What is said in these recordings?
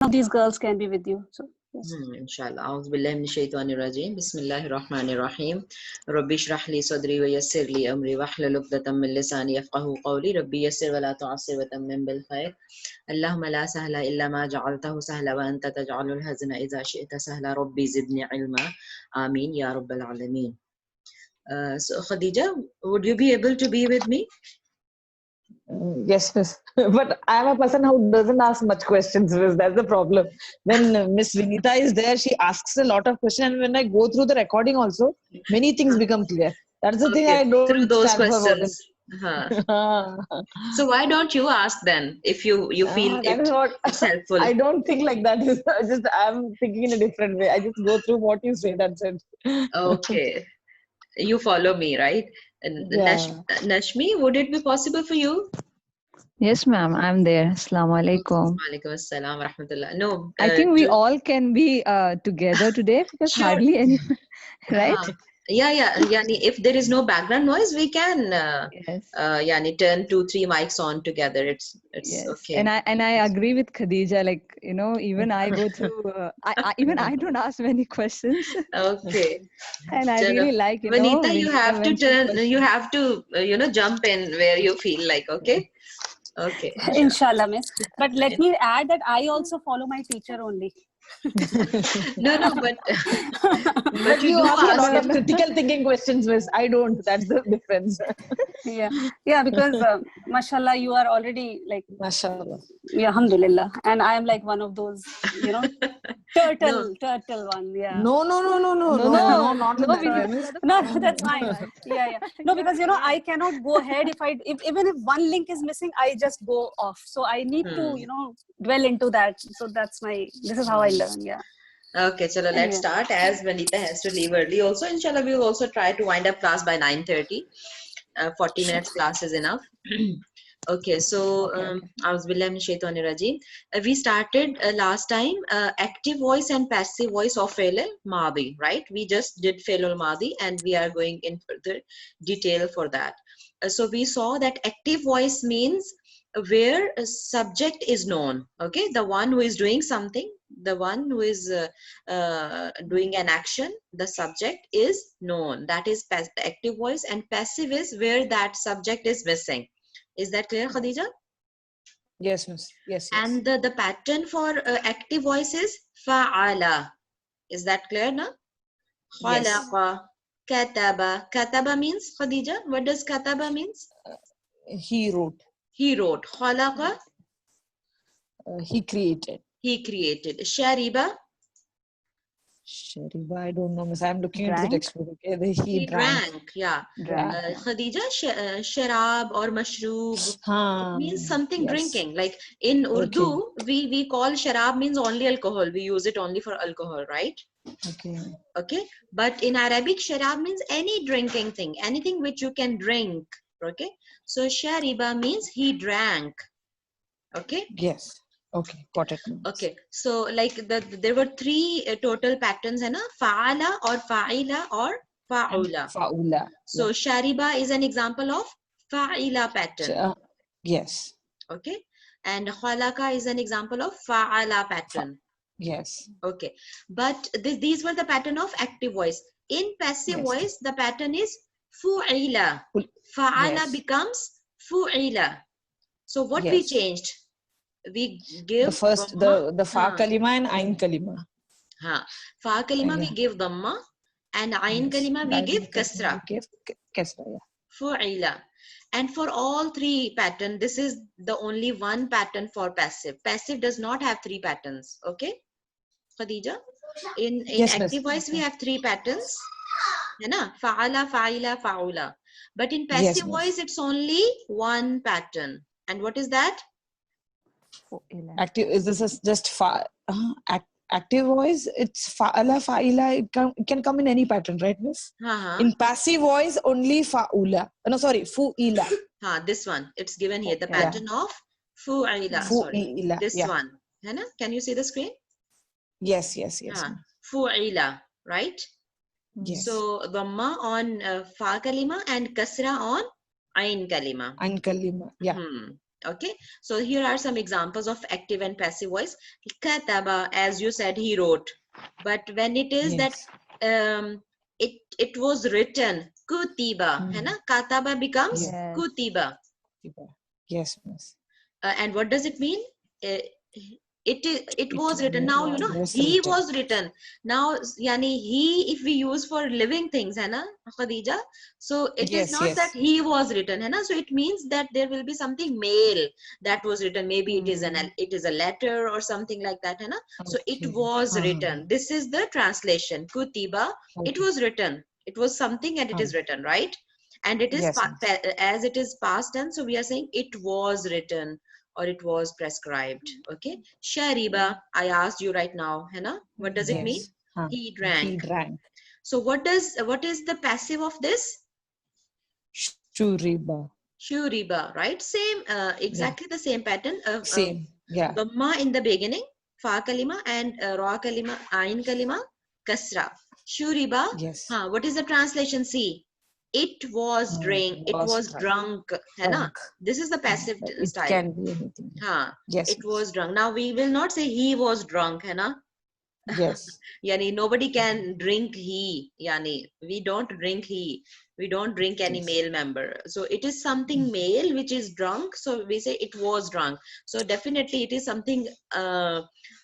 of these girls can be with you. So yes. Inshallah. A'udhu billahi minash shaitanir rajeem. Bismillahir rahmanir rahim. Rabbi shrah li sadri wa yassir li amri wahlul 'uqdatam min lisani yafqahu qawli. Rabbi yassir wa la tu'assir wa tammim bil khair. Allahumma la sahla illa ma ja'altahu sahla wa anta taj'alul hazna idha shi'ta sahla. Rabbi zidni ilma. Ameen ya rabbal alameen. So Khadija, would you be able to be with me? Yes, Miss. But I am a person who doesn't ask much questions, Miss. That's the problem. When Miss Vinita is there, she asks a lot of questions. And when I go through the recording also, many things become clear. That's the thing I don't through those stand for questions. So why don't you ask then if you feel it's helpful? I don't think like that. I'm thinking in a different way. I just go through what you say. That's it. Okay. You follow me, right? Nashmi, would it be possible for you? Yes, ma'am, I'm there. Assalamu alaikum. Walaikum assalam wa rahmatullah. No, I think we all can be together today because hardly anyone, right? Yeah. If there is no background noise, we can turn 2-3 mics on together. It's okay. And I agree with Khadija. Like, you know, even I go through. I don't ask many questions. Okay. And I really like, you know, Vanita, you have to turn. You have to jump in where you feel like. Okay. Okay. Inshallah, miss. But let me add that I also follow my teacher only. No, but you ask a lot of critical thinking questions, Miss. I don't. That's the difference. Yeah, because mashallah, you are already like mashallah. Yeah, alhamdulillah, and I am like one of those, turtle one. Yeah. No, not in that way, Miss. No, that's fine. Yeah. No, because I cannot go ahead even if one link is missing, I just go off. So I need to dwell into that. So this is how I learn. Yeah. Okay, so let's start as Vanita has to leave early. Also, inshallah, we will also try to wind up class by 9:30. 40 minutes class is enough. Okay, so we started last time active voice and passive voice of fi'l al-madi, right? We just did fi'l al-madi and we are going in further detail for that. So we saw that active voice means where a subject is known, okay? The one who is doing something, the one who is doing an action, the subject is known. That is active voice, and passive is where that subject is missing. Is that clear, Khadija? Yes, Miss. Yes. And the pattern for active voice is fa'ala. Is that clear now? Khalaqa, kataba. Kataba means, Khadija, what does kataba means? He wrote. He wrote. Khalaqa? He created. He created. Shariba? Shariba, I don't know, Miss. I'm looking into the textbook. Okay, he drank. Yeah. Khadija, sharab or mashroob means something drinking. Like in Urdu, we call sharab means only alcohol. We use it only for alcohol, right? Okay. But in Arabic, sharab means any drinking thing, anything which you can drink. Okay. So shariba means he drank. Okay. Yes. Okay, got it. Okay, so like there were 3 total patterns, hai na? Fa'ala or fa'ila or fa'ula. Fa'ula. So shariba is an example of fa'ila pattern. Yes. Okay, and khalaqa is an example of fa'ala pattern. Yes. Okay, but these were the pattern of active voice. In passive voice, the pattern is fu'ila. Fa'ala becomes fu'ila. So what we changed? We give the first dhamma, the fa kalima and ain kalima. Fa kalima we give dhamma and ain kalima we give kasra. Fu'ila. And for all 3 patterns, this is the only one pattern for passive. Passive does not have 3 patterns. Okay, Khadija? In active voice we have 3 patterns. Fa'ala, fa'ila, fa'ula. But in passive voice it's only 1 pattern. And what is that? Active is this just active voice? It's fa'ala, fa'ila. It can come in any pattern, right, Miss? In passive voice, only fa'ula. No, sorry, fu'ila. This one. It's given here. The pattern of fu'ila. Fu'ila. This one. Can you see the screen? Yes. Fu'ila, right? Yes. So dhamma on fa kalima and kasra on ain kalima. Ain kalima, yeah. Okay, so here are some examples of active and passive voice. Kataba, as you said, he wrote. But when it is that it was written, kutiba, है ना? Kataba becomes kutiba. Yes, miss. And what does it mean? It was written. Now you know was he written. was written. Now yani he, if we use for living things, है ना, Khadija? So it is not that he was written, है ना? So it means that there will be something male that was written. Maybe it is a letter or something like that, है ना? So it was written. This is the translation. Kutiba. It was written. It was something and it is written, right? And it is as it is past tense, so we are saying it was written or it was prescribed. Okay, Shariba, I asked you right now, Hannah, what does it mean? He drank. He drank. So what is the passive of this? Shuriba. Shuriba, right? Same, exactly the same pattern. Same, yeah. Dhamma in the beginning, fa kalima, and ra kalima, ain kalima, kasra. Shuriba. Yes. What is the translation? See. It was drink. It was drunk. है ना? This is the passive style. It can be anything. Yes. It was drunk. Now we will not say he was drunk, है ना? Yes. Yani nobody can drink he. Yani we don't drink he. We don't drink any male member. So it is something male which is drunk. So we say it was drunk. So definitely it is something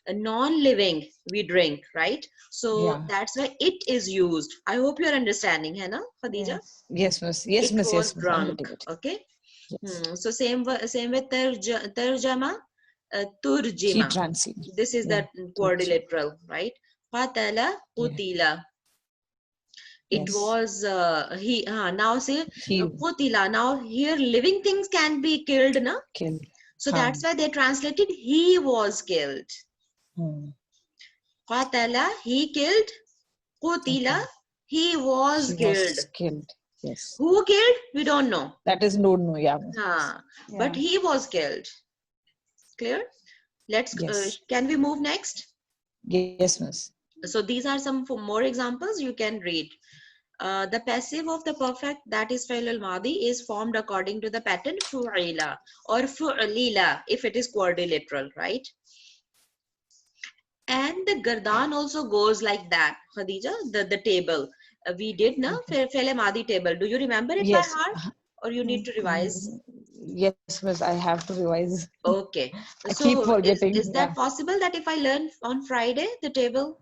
non-living we drink, right? So that's why it is used. I hope you're understanding, Hannah, Khadija? Yes, miss. Yes, miss. It was yes, drunk. Okay. Yes. So same with tarjama, turjima. This is the quadrilateral, right? Qatala, qutila. It was he. Now say qutila. Now here living things can be killed, na? Killed. So that's why they translated he was killed. Qatala, he killed. Qutila, he was killed. Yes. Who killed? We don't know. That is no, yeah. But he was killed. Clear? Let's. Can we move next? Yes, miss. So these are some more examples you can read. The passive of the perfect, that is fi'l al-madi, is formed according to the pattern fu'ila or fu'lila if it is quadrilateral, right? And the gardan also goes like that, Khadija, the table. We did na fi'l al-madi table. Do you remember it by heart or you need to revise? Yes, miss, I have to revise. Okay. I keep forgetting. Is that possible that if I learn on Friday the table?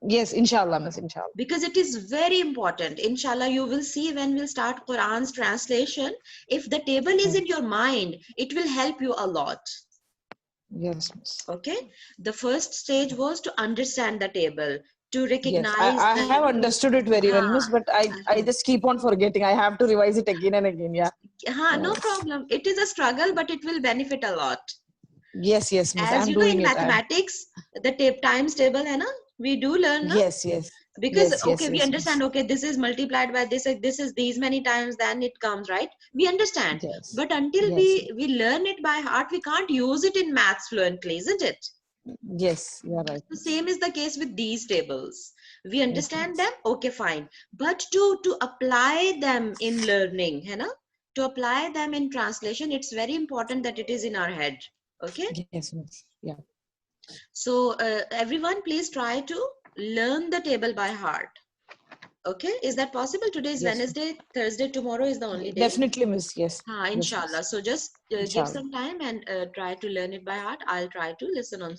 Yes, inshallah, miss, inshallah. Because it is very important. Inshallah, you will see when we'll start Quran's translation. If the table is in your mind, it will help you a lot. Yes, miss. Okay. The first stage was to understand the table, to recognize. Yes, I have understood it very well, miss, but I just keep on forgetting. I have to revise it again and again. Yeah. No problem. It is a struggle, but it will benefit a lot. Yes, miss. As you know, in mathematics, the times table, hai na? We do learn, na? Yes. Because we understand, okay, this is multiplied by this is these many times, then it comes, right? We understand. Yes. But until we learn it by heart, we can't use it in maths fluently, isn't it? Yes, you're right. The same is the case with these tables. We understand them, okay, fine. But to apply them in learning, hai na? To apply them in translation, it's very important that it is in our head. Okay? Yes, miss. Yeah. So everyone, please try to learn the table by heart. Okay, is that possible? Today is Wednesday, Thursday, tomorrow is the only day. Definitely, miss. Yes. Inshallah. Yes, so just give some time and try to learn it by heart. I'll try to listen on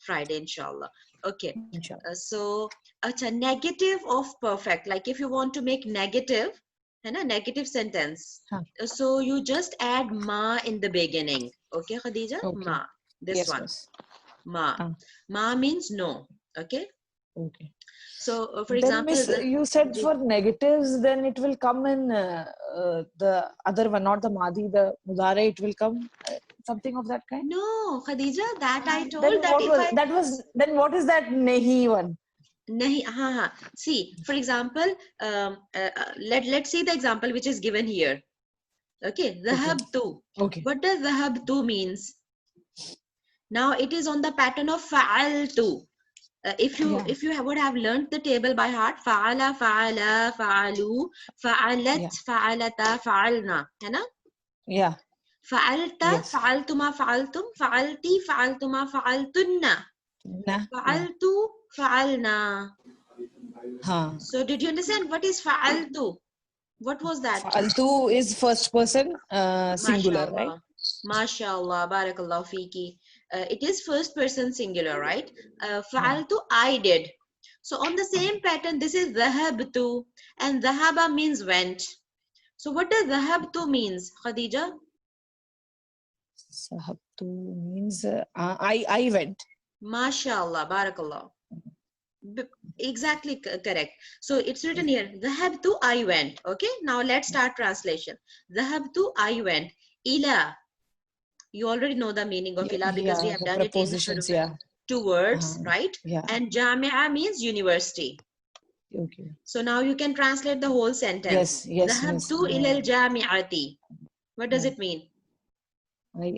Friday, inshallah. Okay. So a negative of perfect, like if you want to make negative, negative sentence. So you just add ma in the beginning. Okay, Khadija? Okay. Ma. This one. Miss. Ma. Ma means no. Okay. Okay. So, for then, example, miss, you said for negatives, then it will come in the other one, not the madi, the mudare. It will come something of that kind. No, Khadija, that I told that then what is that nehi one? Nahi, See, for example, let's see the example which is given here. Okay, dhahabtu. Okay. What does dhahabtu means? Now it is on the pattern of fa'altu. If you would have learned the table by heart, fa'ala, fa'ala, fa'alu, fa'alat, fa'alata, fa'alna, है ना? Yeah. فعلت Yes. فعلتما فعلتم فعلتي فعلتما فعلتن Nah. فعلت فعلنا. Huh. So did you understand what is فعلت? What was that? Faltu is first person singular, right? MashaAllah, Barakallah Fiki. It is first person singular, right? Fa'altu, I did. So on the same pattern, this is dhahabtu, and dhahaba means went. So what does dhahabtu means, Khadija? Sahabtu means I went. MashaAllah, Barakallah. Exactly correct. So it's written here, dhahabtu, I went. Okay, now let's start translation. Dhahabtu, I went. Ila. You already know the meaning of ila because we have done it in prepositions, yeah. 2 words, right? Yeah. And jamia means university. Okay. So now you can translate the whole sentence. Yes. Dhahabtu ila al-jami'ati. What does it mean?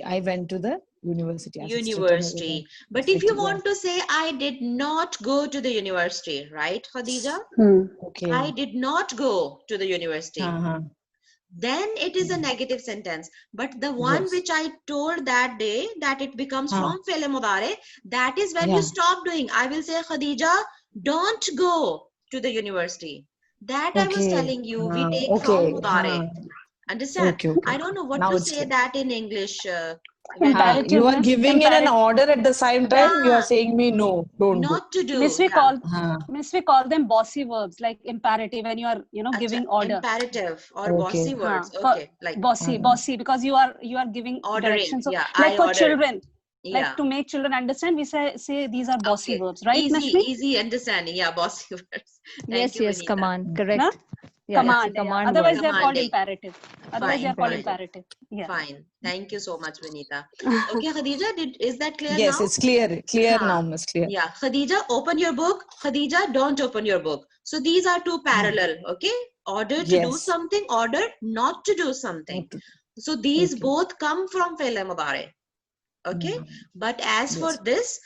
I went to the university. University. But if you want to say, I did not go to the university, right, Khadija? Okay. I did not go to the university. Then it is a negative sentence. But the one which I told that day, that it becomes from fi'l mudare, that is when you stop doing. I will say, Khadija, don't go to the university. That I was telling you, we take from mudare. Understand? Okay. I don't know what Now to say that in English. Imperative. You are giving it an order at the same time. You are saying me no, don't not go. to do. Miss, we call them bossy verbs like imperative when you are giving order. Imperative or bossy words. Okay, like bossy because you are giving ordering. directions. So, Yeah, like for ordered. children, like to make children understand, we say these are bossy verbs, right? Easy understanding. Yeah, bossy words. Yes, command. Correct. No? Yeah, command. Command Otherwise, word. they are called imperative. Otherwise, Fine, they are called imperative. Yeah. Fine. Thank you so much, Vinita. Okay, Khadija, is that clear now? Yes, it's clear. Clear now, Miss. Clear. Yeah, Khadija, open your book. Khadija, don't open your book. So these are two parallel. Okay, order to do something, order not to do something. So these both come from fi'l mudari. Okay, but as for this,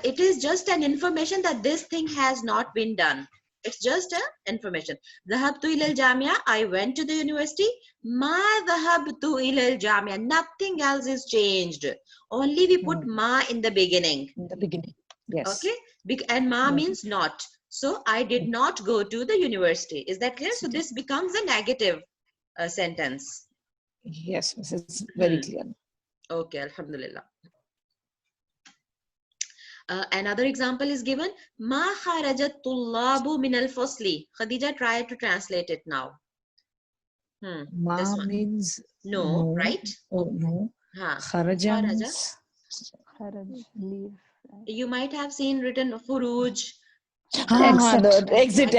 it is just an information that this thing has not been done. It's just an information. Dhahabtu ila al-jamia. I went to the university. Ma dhahabtu ila al-jamia. Nothing else is changed. Only we put ma in the beginning. In the beginning. Yes. Okay. And ma means not. So I did not go to the university. Is that clear? So this becomes a negative sentence. Yes, it's very clear. Okay. Alhamdulillah. Another example is given. Ma kharajat tullabu min al-fasli. Khadija, try to translate it now. Ma means no, right? Oh, no. Kharaja means leave. You might have seen written khuruj. Exit.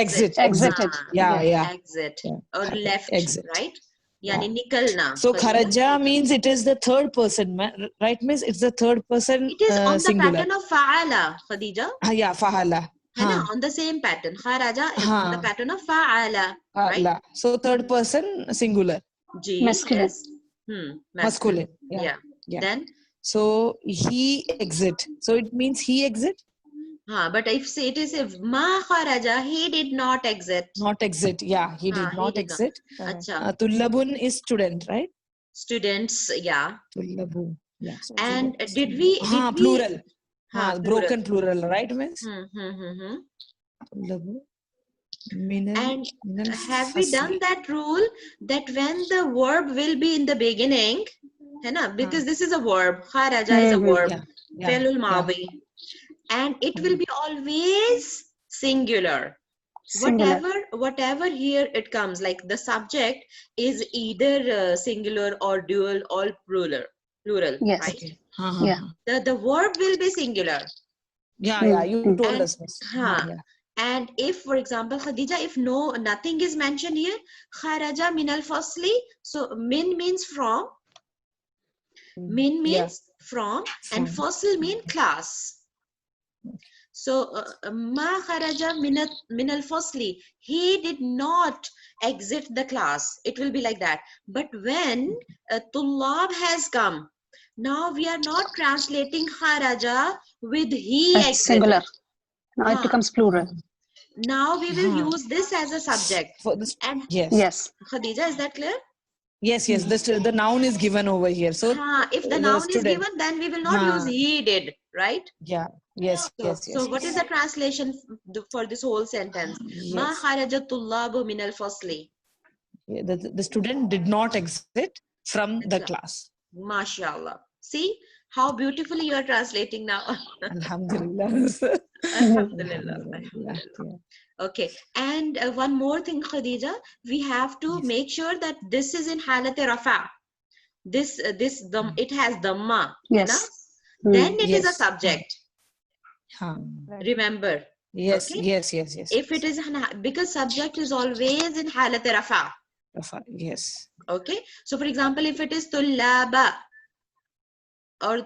Yeah. Exit or left, exit. right? Yani nikalna. So kharaja means it is the third person, right, miss? It's the third person. It is on singular. the pattern of fa'ala, Khadija. Yeah, fa'ala. On the same pattern. Kharaja is on the pattern of fa'ala. Right? So third person singular. Masculine. Masculine. Yeah. Then? So he exit. So it means he exit. But if ma kharaja, he did not exit. Not exit. Yeah, he did not exit. Tullabun is student, right? Students, yeah. Tullabun. Yeah. So and did we plural. Broken plural, right, miss? Tullabun. And have we done that rule that when the verb will be in the beginning, because this is a verb, kharaja is a verb, fi'lul madi. And it will be always singular. Whatever here it comes, like the subject is either singular or dual or plural. Yes. Right? Yeah. The verb will be singular. Yeah. You told us. And if, for example, Khadija, if nothing is mentioned here, kharaja min al-fasli. So min means from. Min means from, and fasl means class. So, ma kharaja min al-fasli. He did not exit the class. It will be like that. But when tullab has come, now we are not translating kharaja with he exited. Singular. Now it becomes plural. Now we will use this as a subject. For this, and yes. Khadija, is that clear? Yes, yes. The noun is given over here. So if the noun is given, then we will not use he did, right? Yeah. Yes. So, Yes. Yes. so what is the translation for this whole sentence? Ma Yes. kharaja tullabu min al-fasli. Yeah, the student did not exit from the class. MashaAllah. See how beautifully you are translating now. Alhamdulillah. Alhamdulillah. Alhamdulillah. Okay. And one more thing, Khadija, we have to make sure that this is in halat rafa. It has dhamma. Yes. Then it is a subject. Remember. Yes. Okay? Yes. Yes. Yes. If it is because subject is always in halat rafa. Yes. Okay. So for example, if it is tullaba or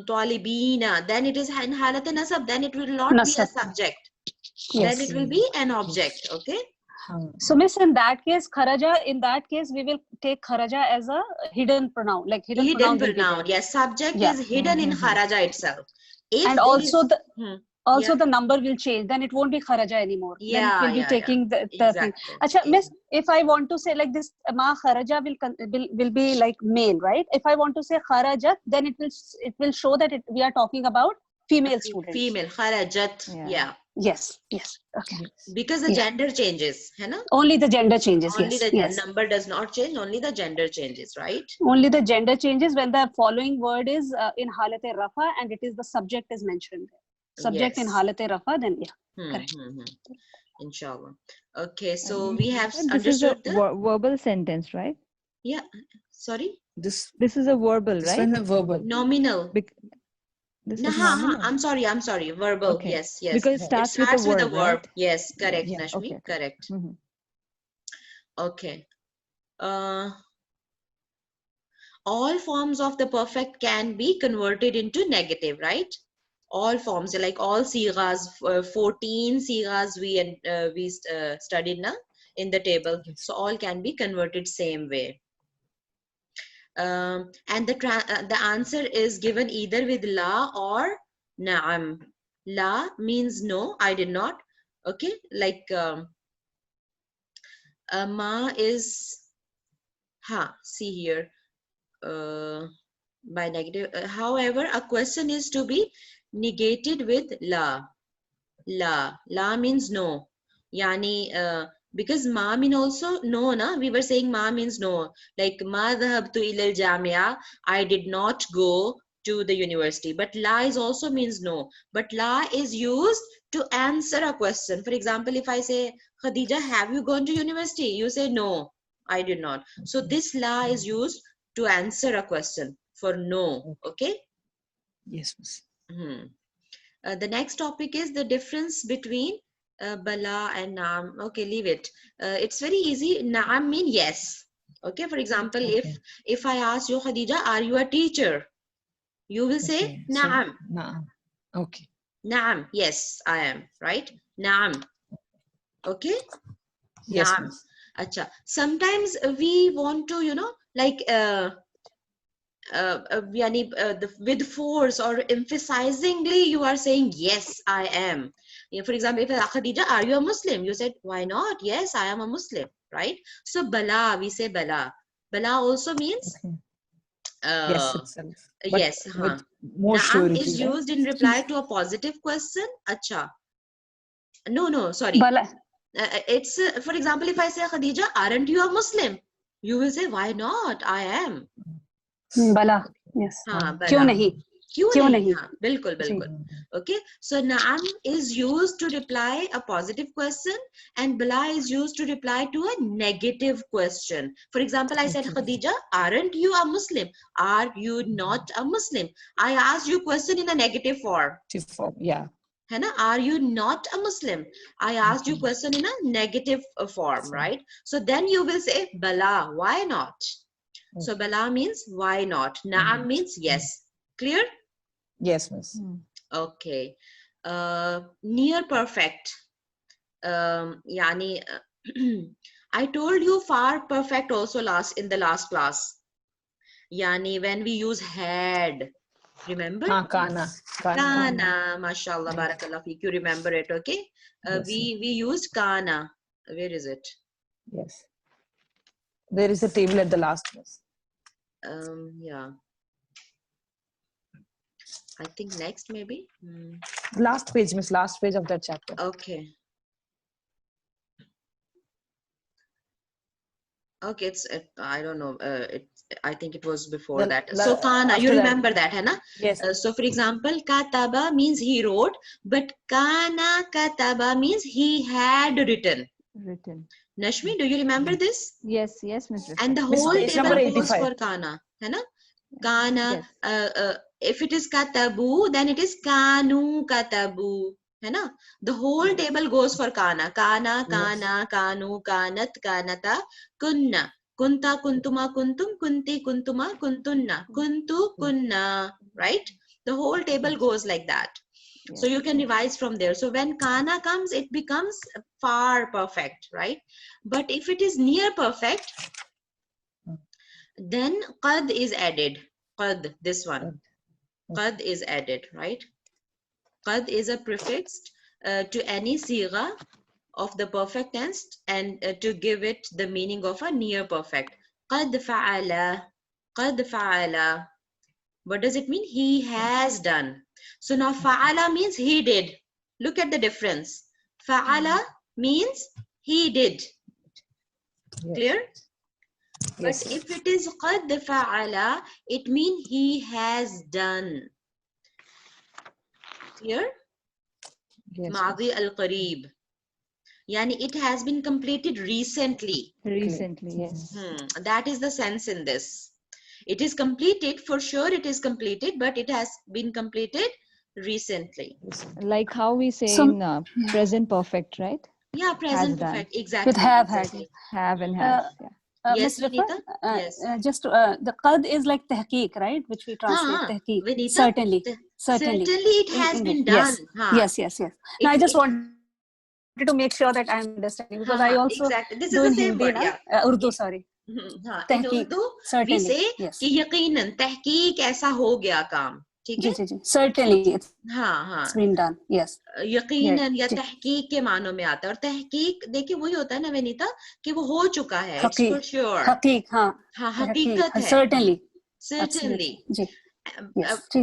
talibina, then it is in halat nasab, then it will not be a subject. Yes. Then it will be an object. Okay. So miss, in that case, kharaja, in that case, we will take kharaja as a hidden pronoun, like hidden pronoun. Yes, subject is hidden in kharaja itself. And also the number will change. Then it won't be kharaja anymore. Then it will be taking the thing. Acha, miss, if I want to say like this, ma kharaja will be like male, right? If I want to say kharajat, then it will show that we are talking about female students. Female kharajat. Yeah. Yes. Yes. Okay. Because the gender changes, है ना? Only the gender changes. Only yes. the number does not change. Only the gender changes, right? Only the gender changes when the following word is in halate rafa and it is the subject is mentioned. Subject in halate rafa, then correct. Inshallah. Okay, so we have understood this is a verbal sentence, right? Yeah. Sorry. This is a verbal, right? This is a verbal. Nominal. This is nominal. I'm sorry. Verbal. Okay. Yes. Because it starts with a verb. Right? Yes, correct, Yeah. Nashmi. Okay. Correct. Okay. All forms of the perfect can be converted into negative, right? All forms, like all sigas, 14 sigas we studied na in the table. Yes. So all can be converted same way. And the answer is given either with la or na'am. La means no, I did not. Okay, like ma is see here by negative. However, a question is to be negated with la. La means no. Yani because ma mean also no, na? We were saying ma means no. Like ma dhahabtu ila al-jamia, I did not go to the university. But la is also means no. But la is used to answer a question. For example, if I say, Khadija, have you gone to university? You say no, I did not. So this la is used to answer a question for no. Okay? Yes, miss. The next topic is the difference between bala and naam. Okay, leave it. It's very easy. Naam mean yes. Okay, for example, if I ask you, Khadija, are you a teacher? You will say naam. So, naam. Okay. Naam. Yes, I am. Right? Naam. Okay? Yes, naam. Acha. Sometimes we want to, like with force or emphasizingly you are saying yes I am. For example, if Khadija, are you a Muslim? You said, why not? Yes, I am a Muslim, right? So bala, we say bala. Bala also means yes itself. Yes. With more surety, is used in reply to a positive question. Acha. No, sorry. Bala. It's for example, if I say, Khadija, aren't you a Muslim? You will say, why not? I am. Bala. Yes. Kyun nahi? Kyun nahi? Bilkul. Okay. So naam is used to reply a positive question and bala is used to reply to a negative question. For example, I said, Khadija, aren't you a Muslim? Are you not a Muslim? I asked you question in a negative form. Yeah. Are you not a Muslim? I asked you question in a negative form, right? So then you will say bala. Why not? So bala means why not? Naam means yes. Clear? Yes, miss. Okay. Near perfect. Yani, I told you far perfect also in the last class. Yani when we use had. Remember? Kana. Mashallah, barakallah feek. You remember it, okay? Yes, we used kana. Where is it? Yes. There is a table at the last, Miss. Yeah. I think next maybe. Last page, Miss. Last page of that chapter. Okay. Okay, I don't know. I think it was before that. So kana, you remember that, hai na? Yes. So for example, kataba means he wrote, but kana kataba means he had written. Nashmi, do you remember this? Yes, Miss. And the whole table goes for kana, hai na? Kana. If it is katabu, then it is kanu katabu. है ना? The whole table goes for kana. Kana, kana, kanu, kanat, kanata, kunna, kunta, kuntuma, kuntum, kunti, kuntuma, kuntunna, kuntu, kunna, right? The whole table goes like that. So you can revise from there. So when kana comes, it becomes far perfect, right? But if it is near perfect, then qad is added. Qad, this one. Qad is added, right? Qad is a prefix to any sigha of the perfect tense and to give it the meaning of a near perfect. Qad fa'ala. Qad fa'ala. What does it mean? He has done. So now fa'ala means he did. Look at the difference. Fa'ala means he did. Clear? But if it is qad fa'ala, it means he has done. Clear? Madi al-Qarib. Yani it has been completed recently. Recently, yes. That is the sense in this. It is completed, for sure it is completed, but it has been completed recently. Like how we say in present perfect, right? Yeah, present perfect. Exactly. With have, exactly. had. Have and has. Yes, Vinita? Yes. Just the qad is like tahqiq, right? Which we translate tahqiq. Vinita? Certainly. Certainly it has been done. Yes. Now I just wanted to make sure that I'm understanding, because I also this do is in the same Hindi, word, Urdu, sorry. In Urdu, we say कि यकीनन तहकीक ऐसा हो गया काम. ठीक है? जी. Certainly it's been done. Yes. यकीनन या तहकीक के मानों में आता है. और तहकीक देखिए वही होता है ना विनीता कि वो हो चुका है. It's for sure. हकीक, हाँ. हकीकत है. Certainly. Ji.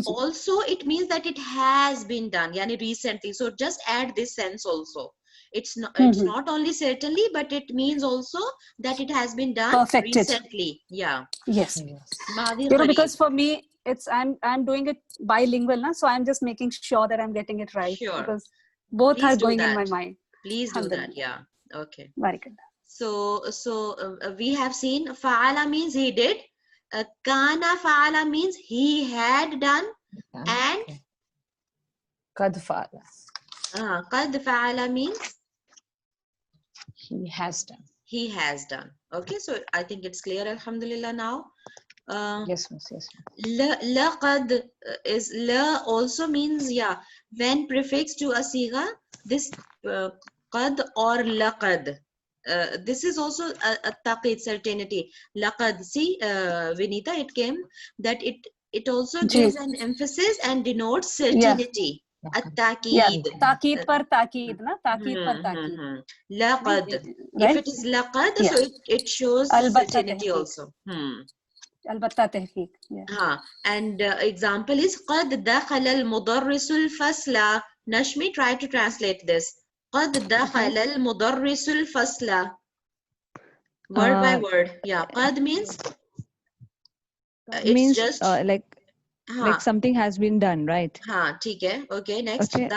Also it means that it has been done, yani recently. So just add this sense also. It's not only certainly, but it means also that it has been done recently. Yeah. Yes. Because for me it's I'm doing it bilingual, so I'm just making sure that I'm getting it right. Sure. Because both are going in my mind. Please do that. Yeah. Okay. Very good. So we have seen fa'ala means he did. Kana fa'ala means he had done. And qad fa'ala. Qad fa'ala means he has done. He has done. Okay, so I think it's clear, alhamdulillah, now. Yes, miss. Yes. Laqad is la also means when prefix to a sigha, this qad or laqad. This is also a taqid, certainty. Laqad, see, Vinita, it came that it also gives an emphasis and denotes certainty. التأكيد. تأكيد पर ताकीद ना, ताकीद पर ताकीद. لقد. If it is لقد, so it shows certainty also. البتة تحقيق. And example is قد دخل المدرس الفصل. Nashmi, try to translate this. قد دخل المدرس الفصل. Word by word. Yeah, قد means it's just like something has been done, right? ठीक है. Okay, next. Okay.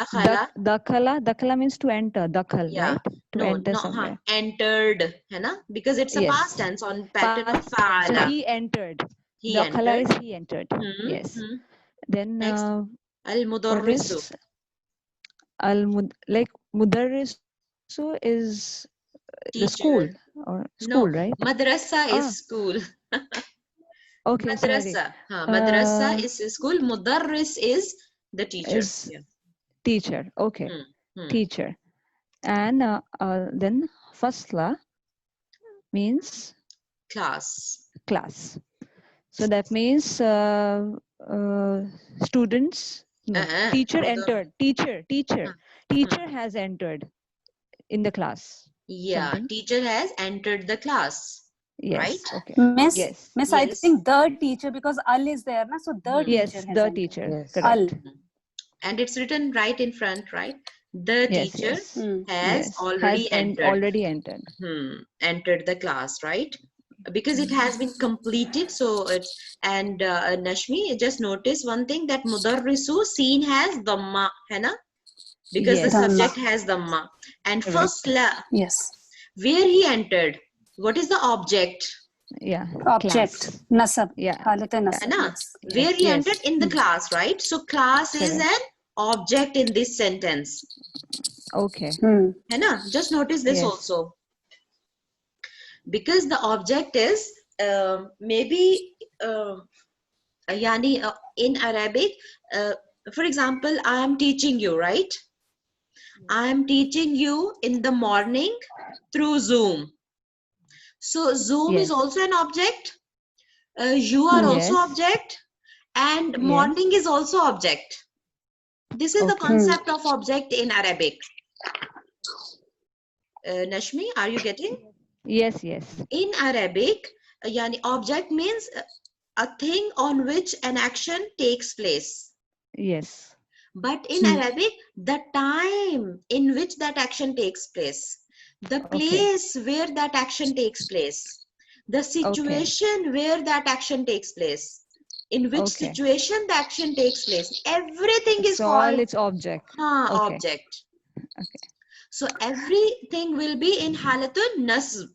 Dakhala means to enter. Dakhal, right? To enter somewhere. Entered, है ना? Because it's a past tense on pattern of fa'ala. So he entered. Dakhala is he entered. Yes. Then next. Al-mudarrisu. Like mudarrisu is teacher. The school or school, right? Madrasa is school. Okay, madrasa. Madrasa is school. Mudarris is the teacher. Teacher. Okay. Teacher. And then fasla means class. So that means students. No, teacher entered. Teacher has entered in the class. Yeah, something. Teacher has entered the class. Yes. right? Okay. Miss, Yes. Miss, I think the teacher, because al is there, na? So the Yes, teacher has the entered. teacher. Yes. Correct. Al. And it's written right in front, right? The Yes, teacher yes. has Yes. already entered. Already entered. Entered the class, right? Because it has been completed. So it's, and Nashmi, just notice one thing, that mudarrisu seen has dhamma, hai na? Because the Yes. subject has dhamma. And Correct. fasla, Yes. where he entered, what is the object? Yeah. Object. Class. Nasab. Yeah. Halat Hai nasab. na? Yes. Where he Yes. entered in the class, right? So class is Correct. an object in this sentence. Okay. Hai na? Just notice this Yes. also. Because the object is maybe yani in Arabic, for example, I am teaching you, right? I am teaching you in the morning through Zoom. So Zoom is Yes. also an object. You are also Yes. object, and Yes. morning is also object. This is the Okay. concept of object in Arabic. Nashmi, are you getting? Yes, yes. In Arabic, yani object means a thing on which an action takes place. Yes. But in Arabic, the time in which that action takes place, the place where that action takes place, the situation where that action takes place, in which situation the action takes place, everything is called its object. object. Okay. So everything will be in halatun nasb.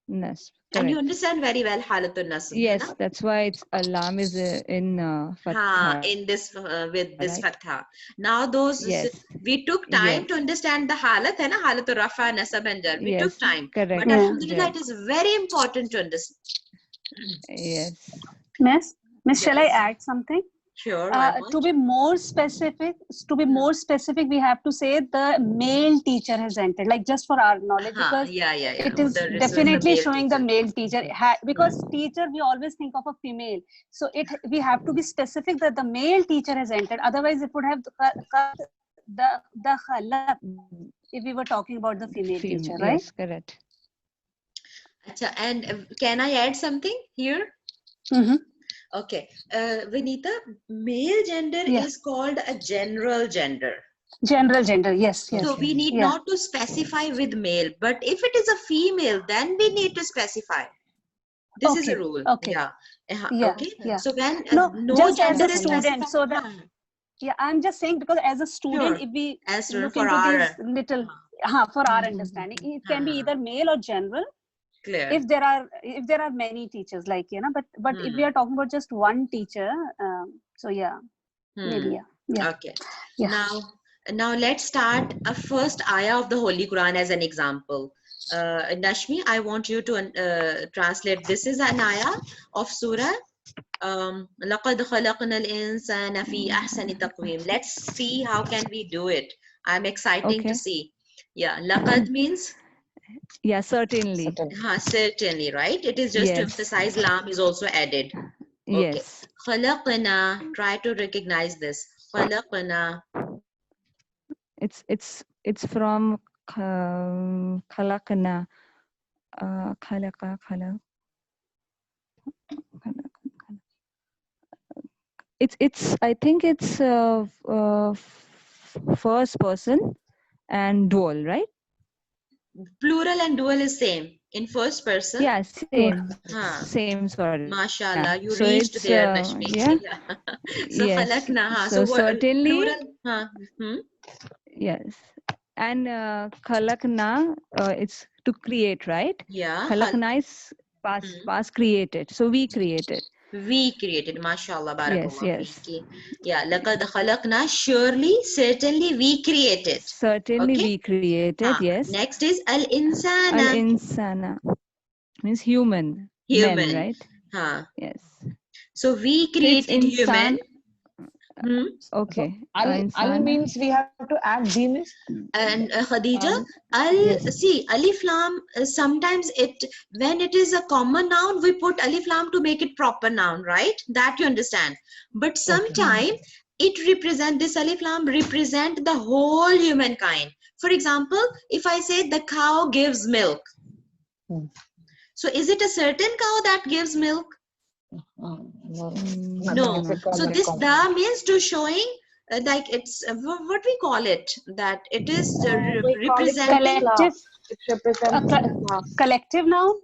Nasb. And you Correct. understand very well halatun nasb. Yes, that's why its alarm is in fatha. In this with this Right. fatha. Now those Yes. we took time Yes. to understand the halat, hai na, halatul rafa, nasab and jar. We took Yes. time, Correct. but alhamdulillah, Right. it is very important to understand. Yes. Miss, shall I Yes. add something? Sure, why not? To be more specific, we have to say the male teacher has entered, like just for our knowledge, because it is definitely showing the male teacher. Because teacher, we always think of a female, so we have to be specific that the male teacher has entered. Otherwise, it would have the khalat if we were talking about the female teacher, right? Yes, correct. Achha, and can I add something here? Okay, Vinita, male gender is called a general gender. General gender, yes. So we need not to specify with male, but if it is a female, then we need to specify. This is a rule. Okay. Okay. So when no just gender as a is student, specified, so that I'm just saying, because as a student, if we look into these little for our understanding, it can be either male or general. Clear. If there are many teachers, like, you know, but if we are talking about just one teacher, so maybe Okay. Now let's start a first ayah of the Holy Quran as an example. Nashmi, I want you to translate. This is an ayah of Surah لَقَدْ خَلَقْنَا الْإِنسَانَ فِي أَحْسَنِ تَقْوِيمٍ. Let's see how can we do it. I'm exciting to see. Yeah, laqad means? Yeah, certainly. Certainly, right? It is just to emphasize, lam is also added. Okay. Yes. خَلَقْنَا, try to recognize this. خَلَقْنَا. It's from khalaqna. It's I think it's first person and dual, right? Plural and dual is same. In first person. Yeah, same. Same, sorry. MashaAllah, you reached there, Nashmi. Yeah. So khalaqna. So certainly. Plural. Yes. And khalaqna, it's to create, right? Yeah. Khalaqna is past created. So we created. We created, mashallah, barakallah. Yes. Yeah, laqad khalaqna, surely, certainly we created. Certainly we created, yes. Next is al-insana. Al-insana means human. Human. Men, right? Yes. So we created human. Okay. So, al means we have to add the miss. And Khadija, see, alif lam, sometimes when it is a common noun, we put alif lam to make it proper noun, right? That you understand. But sometimes this alif lam represent the whole humankind. For example, if I say the cow gives milk. So is it a certain cow that gives milk? No. So this da means to showing like it's what we call it, that it is representing collective. It represents Collective noun,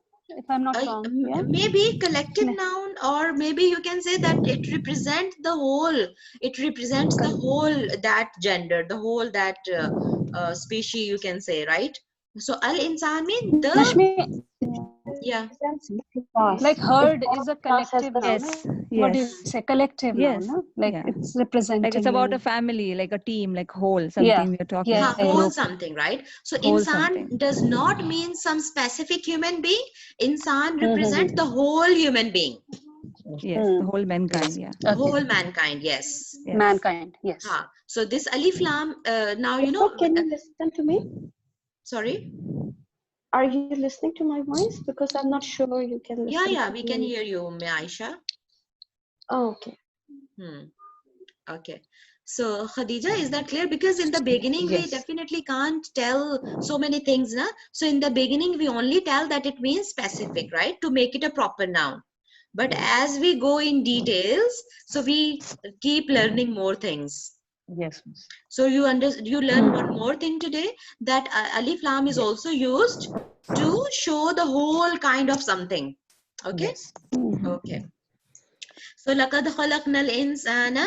if I'm not wrong. Yeah. Maybe collective noun, or maybe you can say that it represents the whole. It represents the whole that gender, the whole that species, you can say, right? So al insan mean the Nashmi, yeah. like herd is a collective noun. Yes. What do you Yes. say? Collective Yes. noun, no? Like Yeah. it's representing. Like it's about a family, like a team, like whole, something Yeah. we're talking Yeah. about. Whole something, right? So Whole insan something. does not mean some specific human being. Insan represents the whole human being. Yes, the whole mankind. Yeah. Okay. Whole mankind, yes. Yes. Mankind, yes. So this alif lam, now you know. Can you listen to me? Sorry? Are you listening to my voice? Because I'm not sure you can listen. Yeah, to we me. can hear you, Aisha. Oh, okay. Okay. So Khadija, is that clear? Because in the beginning, we definitely can't tell so many things. Na? So in the beginning, we only tell that it means specific, right? To make it a proper noun. But as we go in details, so we keep learning more things. Yes. So you learn one more thing today, that alif lam is also used to show the whole kind of something. Okay? Yes. Okay. So لَقَدْ خَلَقْنَا الْإِنسَانَ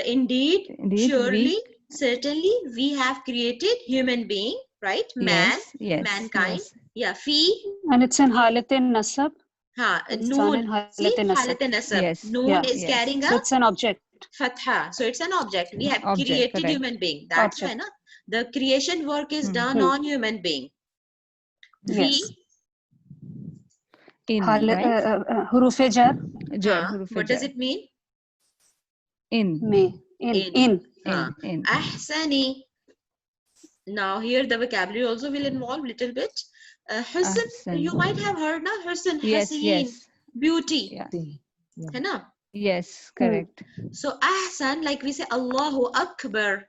indeed, surely, certainly, we have created human being, right? Man, mankind. Yeah, fi. And it's in halatin nasab. Noon. See, halatin nasab. Yes. Noon is carrying a so it's an object. fatha. So it's an object. We have created correct. human being. That's why, na? The creation work is done on human being. Yes. In, right? Hurufe jar. What does it mean? In. In. Ahsani. Now here the vocabulary also will involve little bit. Husn, you might have heard, na? Husn, Haseen, beauty. Yeah. Hai na? Yes, correct. So ahsan, like we say, Allahu Akbar.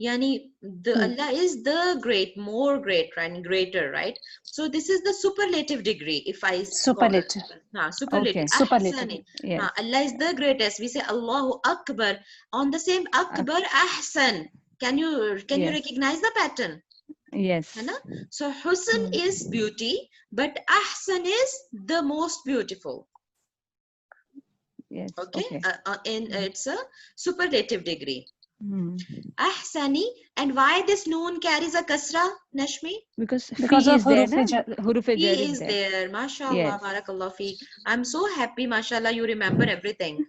Yani, Allah is the great, more great, right? Greater, right? So this is the superlative degree. If I superlative. Superlative. Okay. Superlative. Yes. Allah is the greatest. We say Allahu Akbar. On the same Akbar, ahsan. Can you recognize the pattern? Yes. Hai na? So husn is beauty, but ahsan is the most beautiful. Yes. Okay. It's a superlative degree. Ahsani. And why this noon carries a kasra, Nashmi? Because of Huruf jar is there. MashaAllah, barakallah fi. I'm so happy, MashaAllah, you remember everything.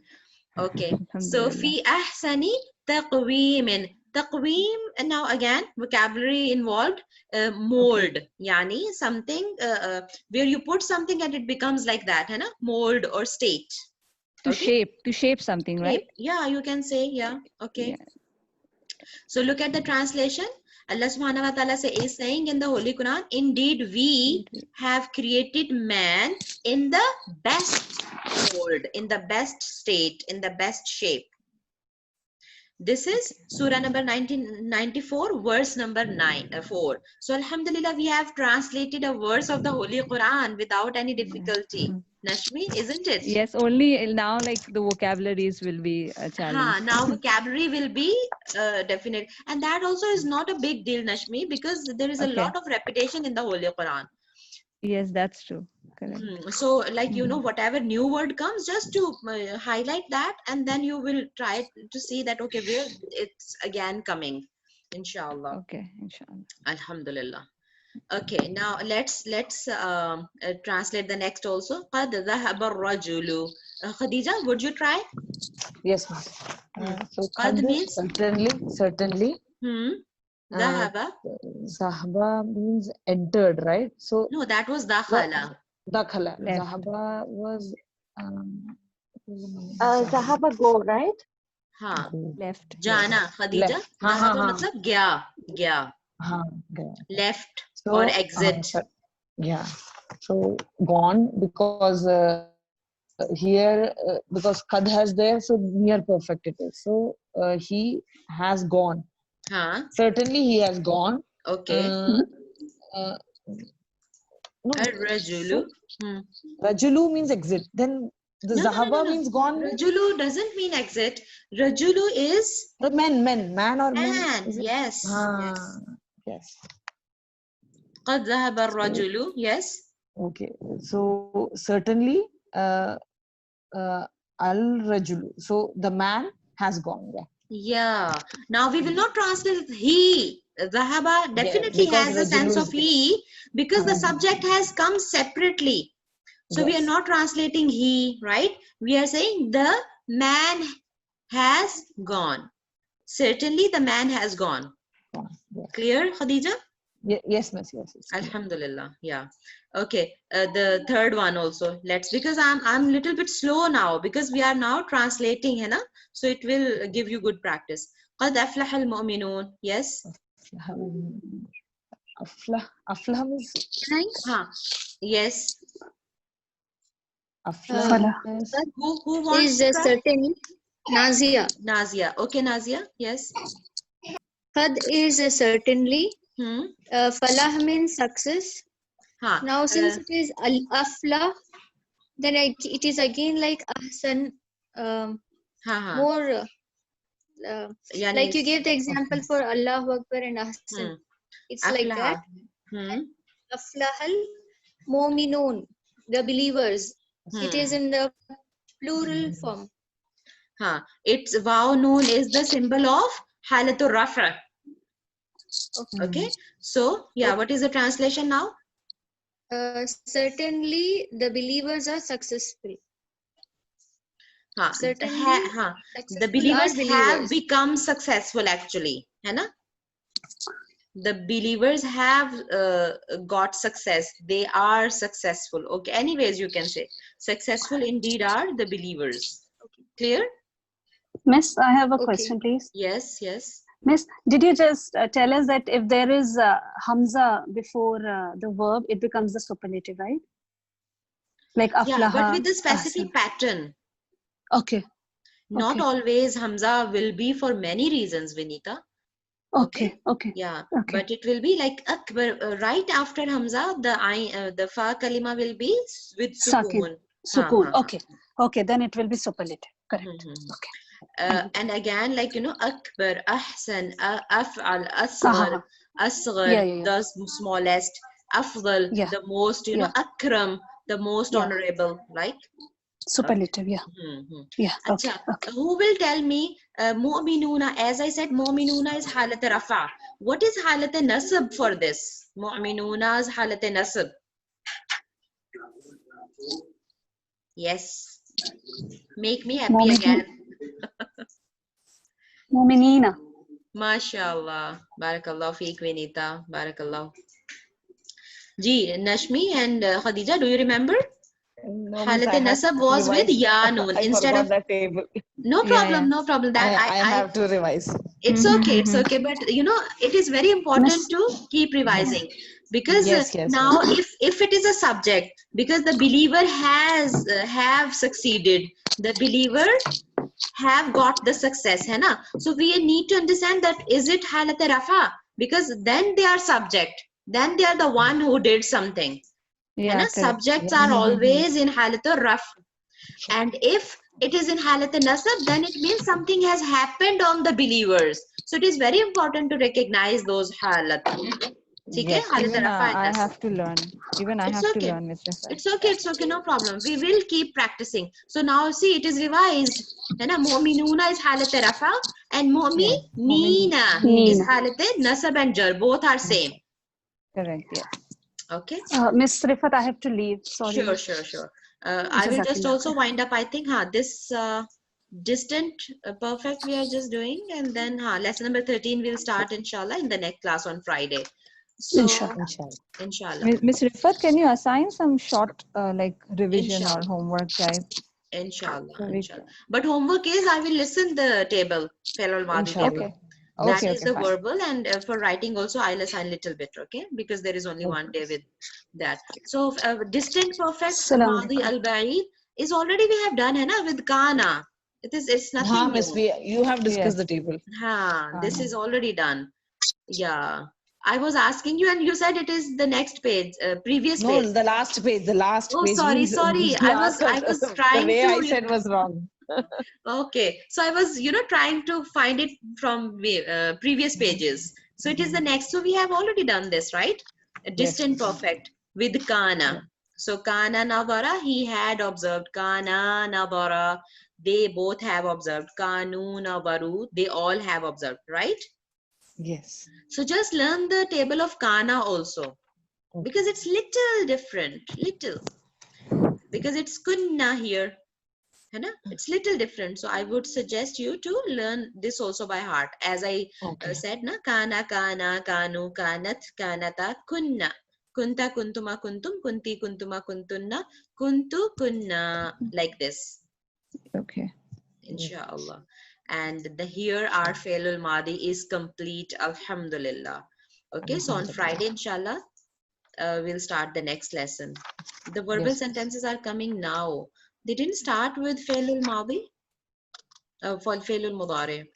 Okay. So fi ahsani taqweemin. Taqweem, and now again, vocabulary involved, mold. Yani something where you put something and it becomes like that, hai na? Mold or state. To shape something, right? Yeah, you can say, yeah. Okay. Yeah. So look at the translation. Allah subhanahu wa ta'ala is saying in the Holy Quran, indeed we have created man in the best mold, in the best state, in the best shape. This is Surah number 1994, verse number 4. So Alhamdulillah, we have translated a verse of the Holy Quran without any difficulty. Nashmi, isn't it? Yes, only now like the vocabularies will be a challenge. Now vocabulary will be definite. And that also is not a big deal, Nashmi, because there is a lot of repetition in the Holy Quran. Yes, that's true. Correct. So like, you know, whatever new word comes, just to highlight that, and then you will try to see that, okay, where it's again coming, inshallah. Okay, inshallah. Alhamdulillah. Okay, now let's translate the next also. قَدْ ذَهَبَ الرَّجُلُ. Khadija, would you try? Yes, ma'am. So qad means certainly. Zahaba. Zahaba means entered, right? So no, that was dakhala. Dakhala. Zahaba was Zahaba go, right? Left. Jana, Khadija. Zahaba matlab gya. Left or exit. Yeah. So gone, because here because kad has there, so near perfect it is. So he has gone. Certainly he has gone. Okay. Ar-rajulu. Rajulu means exit. Then the Zahaba means gone. Rajulu doesn't mean exit. Rajulu is The man or men. man. Yes. Yes. قد ذهب الرجل. Yes. Okay. So certainly al-rajulu. So the man has gone. Yeah. Now we will not translate he. Zahaba definitely has a sense of he because the subject has come separately. So we are not translating he, right? We are saying the man has gone. Certainly the man has gone. Clear, Khadija? Yes, miss. Yes. Alhamdulillah. Yeah. Okay. The third one also. Because I'm little bit slow now because we are now translating, है ना? So it will give you good practice. قد أفلح المؤمنون. Yes. Aflah means. Yes. Aflah. Who wants is certainly Nazia. Nazia. Okay, Nazia. Yes. Qad is certainly. Falah means success. Now since it is aflah, then it is again like ahsan, more like you gave the example for Allahu Akbar and ahsan. It's like that. Aflahal mu'minun, the believers. It is in the plural form. It's waw noon is the symbol of halatul rafa. Okay. So yeah, what is the translation now? Certainly the believers are successful. Certainly the believers have become successful actually, है ना? The believers have got success. They are successful. Okay. Anyways, you can say successful indeed are the believers. Clear? Miss, I have a question, please. Yes. Miss, did you just tell us that if there is Hamza before the verb, it becomes the superlative, right? Like aflaha. Yeah, but with a specific pattern. Okay. Not always Hamza will be for many reasons, Vinita. Okay. Yeah, but it will be like akbar. Right after Hamza, the fa kalima will be with sukoon. Sukoon. Okay. Then it will be superlative. Correct. Okay. And again, like akbar, ahsan, af'al, asghar, the smallest, afdal, the most, akram, the most honorable, like superlative. Yeah. Okay. Who will tell me mu'minuna? As I said, mu'minuna is halat rafa. What is halat nasab for this? Mu'minuna is halat nasab. Yes. Make me happy again. Mu'minina. MashaAllah. Barakallah feek, Vinita. Barakallah. Ji, Nashmi and Khadija, do you remember? No, Halat nasab was with ya noon instead of that table. No problem. That I have to revise. It's okay. But it is very important to keep revising because now if it is a subject, because the believer have succeeded, the believer have got the success, है ना? So we need to understand that is it halat rafa, because then they are subject, then they are the one who did something. Yeah, subjects are always in halat raf, and if it is in halat nasab, then it means something has happened on the believers. So it is very important to recognize those halat. Yes, even I have to learn. Even I have to learn, Mr. It's okay, no problem. We will keep practicing. So now see, it is revised. Mu'minuna is halat rafa and mu'minina is halat nasab and jar. Both are same. Correct, yes. Okay. Miss Rifat, I have to leave. Sorry. Sure. I will just also wind up. I think this distant perfect we are just doing, and then lesson number 13 will start inshallah in the next class on Friday. So, inshallah. Miss Rifat, can you assign some short like revision or homework type? Inshallah. But homework is I will listen the table. Okay. That is the verbal, and for writing also I'll assign a little bit, okay? Because there is only one day with that. So distant perfect Madi al-Ba'id is already we have done, hai na, with Kana. It's nothing new. You have discussed the table. This is already done. Yeah. I was asking you and you said it is the next page, previous page. No, the last page, the last oh, page. sorry. I was trying the way to, I said was wrong. Okay. So I was, trying to find it from previous pages. So it is the next. So we have already done this, right? A distant perfect with kana. So kana navara, he had observed. Kana navara, they both have observed. Kanu navaru, they all have observed, right? Yes. So just learn the table of kana also, because it's little different, because it's kunna here. It's little different. So I would suggest you to learn this also by heart. As I said, na kana, kana, kanu, kanat, kanata, kunna. Kunta, kuntuma, kuntum, kunti, kuntuma, kuntunna, kuntu, kunna, like this. Okay. Inshallah. And the here our Failul Madi is complete, alhamdulillah. Okay, so on Friday, inshallah, we'll start the next lesson. The verbal sentences are coming now. They didn't start with Failul Madi, for Failul Mudari.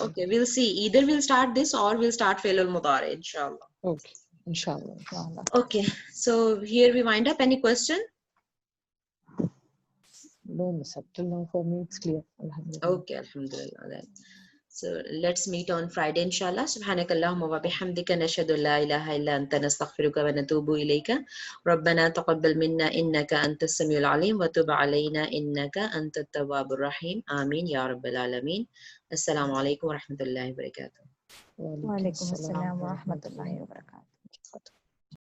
Okay, we'll see. Either we'll start this or we'll start Failul Mudari, inshallah. Okay, inshallah. Okay, so here we wind up. Any question? No, Miss, up till now for me it's clear. Alhamdulillah. Okay, alhamdulillah then. So let's meet on Friday, inshallah. Subhanakallahumma wa bihamdika nashhadu la ilaha illa anta nastaghfiruka wa natubu ilayka. Rabbana taqabbal minna innaka antas samiul alim wa tub alayna innaka antat tawwabur rahim. Ameen ya rabbal alameen. Assalamu alaikum wa rahmatullahi wa barakatuh. Wa alaikum assalam wa rahmatullahi wa barakatuh.